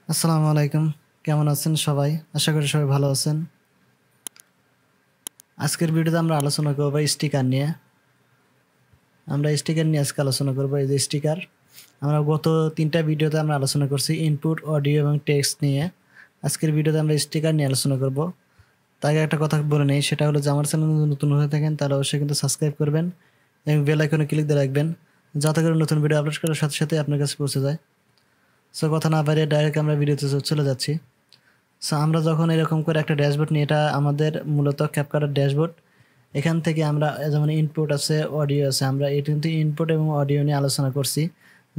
আসসালামু আলাইকুম। কেমন আছেন সবাই? আশা করি সবাই ভালো আছেন। আজকের ভিডিওতে আমরা আলোচনা করব স্টিকার নিয়ে। আমরা স্টিকার নিয়ে আজকে আলোচনা করব। এই যে স্টিকার, আমরা গত ৩টা ভিডিওতে আমরা আলোচনা করছি ইনপুট, অডিও এবং টেক্সট নিয়ে। আজকের ভিডিওতে আমরা স্টিকার নিয়ে আলোচনা করব। তার আগে একটা কথা বলে নেই, সেটা হলো যে আমার চ্যানেল যদি নতুন হয়ে থাকেন তাহলে অবশ্যই কিন্তু সাবস্ক্রাইব করবেন এবং বেল আইকনে ক্লিক দিয়ে রাখবেন, যাতে করে নতুন ভিডিও আপলোড করার সাথে সাথে আপনার কাছে পৌঁছে যায়। সো কথা না বাড়িয়ে ডাইরেক্ট আমরা ভিডিওতে চলে যাচ্ছি। সো আমরা যখন এরকম করে একটা ড্যাশবোর্ড নিই, এটা আমাদের মূলত ক্যাপকাটের ড্যাশবোর্ড। এখান থেকে আমরা যেমন ইনপুট আছে, অডিও আছে, আমরা এটা কিন্তু ইনপুট এবং অডিও নিয়ে আলোচনা করছি।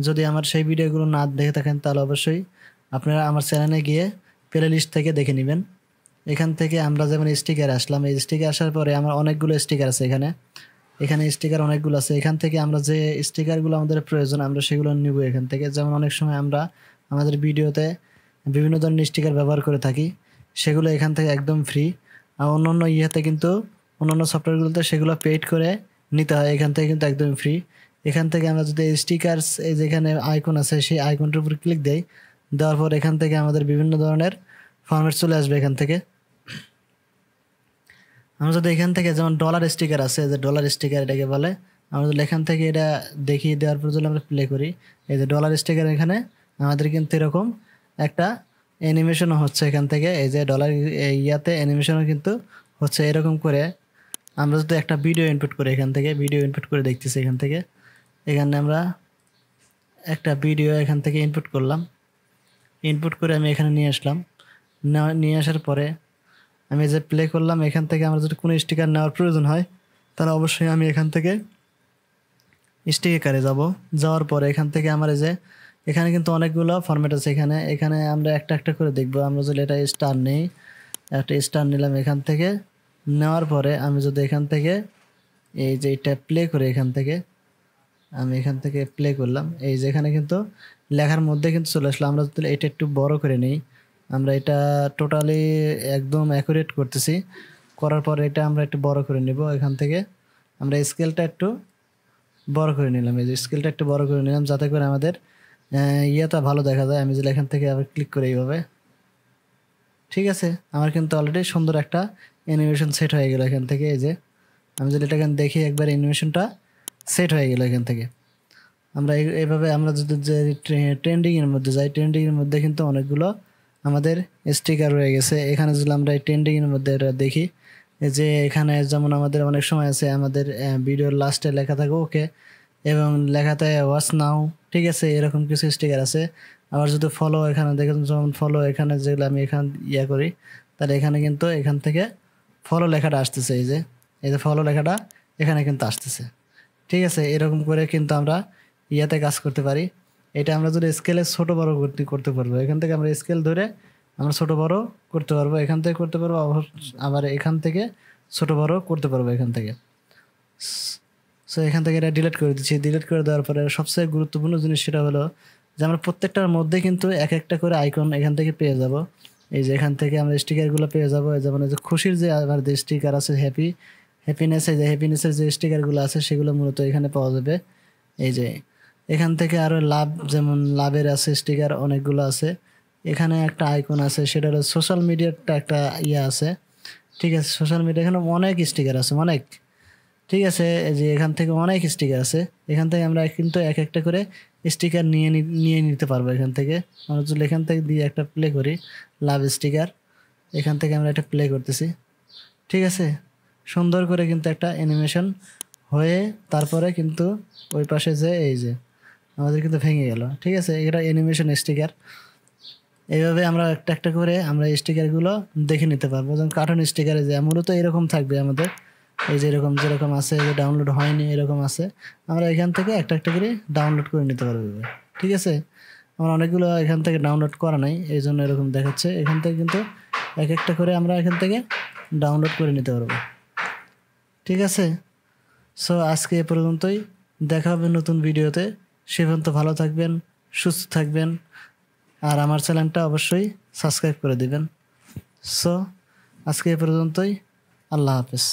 যদি আমার সেই ভিডিওগুলো না দেখে থাকেন তাহলে অবশ্যই আপনারা আমার চ্যানেলে গিয়ে প্লে লিস্ট থেকে দেখে নেবেন। এখান থেকে আমরা যেমন স্টিকার আসলাম, এই স্টিকার আসার পরে আমার অনেকগুলো স্টিকার আছে এখানে স্টিকার অনেকগুলো আছে। এখান থেকে আমরা যে স্টিকারগুলো আমাদের প্রয়োজন আমরা সেগুলো নিব এখান থেকে। যেমন অনেক সময় আমরা আমাদের ভিডিওতে বিভিন্ন ধরনের স্টিকার ব্যবহার করে থাকি, সেগুলো এখান থেকে একদম ফ্রি। আর অন্যান্য কিন্তু অন্যান্য সফটওয়্যারগুলোতে সেগুলো পেইড করে নিতে হয়, এখান থেকে কিন্তু একদম ফ্রি। এখান থেকে আমরা যদি স্টিকারস, এই যেখানে আইকন আছে সেই আইকনটার উপর ক্লিক দেই, দেওয়ার পর এখান থেকে আমাদের বিভিন্ন ধরনের ফরম্যাট চলে আসবে। এখান থেকে আমরা যদি এখান থেকে যেমন ডলার স্টিকার আছে, যে ডলার স্টিকার এটাকে বলে, আমরা যদি এখান থেকে এটা দেখিয়ে দেওয়ার পর যদি আমরা প্লে করি, এই যে ডলার স্টিকার, এখানে আমাদের কিন্তু এরকম একটা অ্যানিমেশনও হচ্ছে এখান থেকে। এই যে ডলার ইয়াতে অ্যানিমেশনও কিন্তু হচ্ছে। এরকম করে আমরা যদি একটা ভিডিও ইনপুট করি, এখান থেকে ভিডিও ইনপুট করে দেখতেছি। এখানে আমরা একটা ভিডিও এখান থেকে ইনপুট করলাম। ইনপুট করে আমি এখানে নিয়ে আসলাম। নিয়ে আসার পরে আমি যে প্লে করলাম, এখান থেকে আমার যদি কোনো স্টিকার নেওয়ার প্রয়োজন হয় তাহলে অবশ্যই আমি এখান থেকে স্টিকারে যাব। যাওয়ার পরে এখান থেকে আমার এই যে এখানে কিন্তু অনেকগুলো ফরম্যাট আছে। এখানে আমরা একটা একটা করে দেখব। আমরা যদি এটা স্টার নেই, একটা স্টার নিলাম। এখান থেকে নেওয়ার পরে আমি যদি এখান থেকে এই যে এটা প্লে করে, আমি এখান থেকে প্লে করলাম, এই যে এখানে কিন্তু লেখার মধ্যে কিন্তু চলে আসলো। আমরা যদি এটা একটু বড় করে নিই, আমরা এটা টোটালি একদম অ্যাকুরেট করতেছি। করার পর এটা আমরা একটু বড় করে নিব। এখান থেকে আমরা স্কেলটা একটু বড় করে নিলাম। এই যে স্কেলটা একটু বড় করে নিলাম, যাতে করে আমাদের ইয়েটা ভালো দেখা যায়। আমি যদি এখান থেকে আবার ক্লিক করি এইভাবে, ঠিক আছে, আমার কিন্তু অলরেডি সুন্দর একটা অ্যানিমেশন সেট হয়ে গেল এখান থেকে। এই যে আমি যদি এটা দেখি, একবার অ্যানিমেশনটা সেট হয়ে গেল এখান থেকে। আমরা এইভাবে আমরা যদি যে ট্রেন্ডিংয়ের মধ্যে যাই, ট্রেন্ডিংয়ের মধ্যে কিন্তু অনেকগুলো আমাদের স্টিকার রয়ে গেছে। এখানে যদি আমরা এই ট্রেন্ডিংয়ের মধ্যে এটা দেখি, যে এখানে যেমন আমাদের অনেক সময় আছে আমাদের ভিডিওর লাস্টে লেখা থাকে ওকে, এবং লেখাতে ওয়াচ নাও, ঠিক আছে, এরকম কিছু স্টিকার আছে। আবার যদি ফলো, এখানে দেখেন যেমন ফলো, এখানে যেগুলো আমি করি, তাহলে এখানে কিন্তু এখান থেকে ফলো লেখাটা আসতেছে। এই যে ফলো লেখাটা এখানে কিন্তু আসতেছে, ঠিক আছে। এরকম করে কিন্তু আমরা কাজ করতে পারি। এটা আমরা যদি স্কেলে ছোট বড় করতে পারবো। এখান থেকে আমরা স্কেল ধরে আমরা ছোট বড় করতে পারবো, এখান থেকে করতে পারবো, আবার এখান থেকে ছোট বড় করতে পারবো এখান থেকে। সো এখান থেকে এটা ডিলিট করে দিচ্ছি। ডিলিট করে দেওয়ার পরে সবচেয়ে গুরুত্বপূর্ণ জিনিস সেটা হলো যে আমরা প্রত্যেকটার মধ্যে কিন্তু এক একটা করে আইকন এখান থেকে পেয়ে যাব। এই যে এখান থেকে আমরা স্টিকারগুলো পেয়ে যাবো। যেমন এই যে খুশির যে আমাদের স্টিকার আছে, হ্যাপিনেস, এই যে হ্যাপিনেসের যে স্টিকারগুলো আছে সেগুলো মূলত এখানে পাওয়া যাবে। এই যে এখান থেকে আরও লাভ, যেমন লাভের আছে স্টিকার অনেকগুলো আছে। এখানে একটা আইকন আছে, সেটা হলো সোশ্যাল মিডিয়ারটা একটা আছে, ঠিক আছে। সোশ্যাল মিডিয়া এখানে অনেক স্টিকার আছে, অনেক, ঠিক আছে। এই যে এখান থেকে অনেক স্টিকার আছে। এখান থেকে আমরা কিন্তু এক একটা করে স্টিকার নিয়ে নিতে পারবো। এখান থেকে আমরা যদি এখান থেকে দিয়ে একটা প্লে করি, লাভ স্টিকার, এখান থেকে আমরা এটা প্লে করতেছি, ঠিক আছে। সুন্দর করে কিন্তু একটা অ্যানিমেশন হয়ে তারপরে কিন্তু ওই পাশে যে এই যে আমাদের কিন্তু ভেঙে গেল, ঠিক আছে। এটা অ্যানিমেশন স্টিকার। এইভাবে আমরা একটা একটা করে আমরা স্টিকারগুলো দেখে নিতে পারবো। যেমন কার্টুন স্টিকারে যে মূলত এরকম থাকবে আমাদের, এই যে এরকম যেরকম আছে, যে ডাউনলোড হয়নি এরকম আছে, আমরা এখান থেকে একটা একটা করে ডাউনলোড করে নিতে পারবো, ঠিক আছে। আমার অনেকগুলো এখান থেকে ডাউনলোড করা নাই, এই জন্য এরকম দেখাচ্ছে। এখান থেকে কিন্তু এক একটা করে আমরা এখান থেকে ডাউনলোড করে নিতে পারবো, ঠিক আছে। সো আজকে এ পর্যন্তই, দেখা হবে নতুন ভিডিওতে। সে পর্যন্ত ভালো থাকবেন, সুস্থ থাকবেন, আর আমার চ্যানেলটা অবশ্যই সাবস্ক্রাইব করে দিবেন। সো আজকে এ পর্যন্তই, আল্লাহ হাফেজ।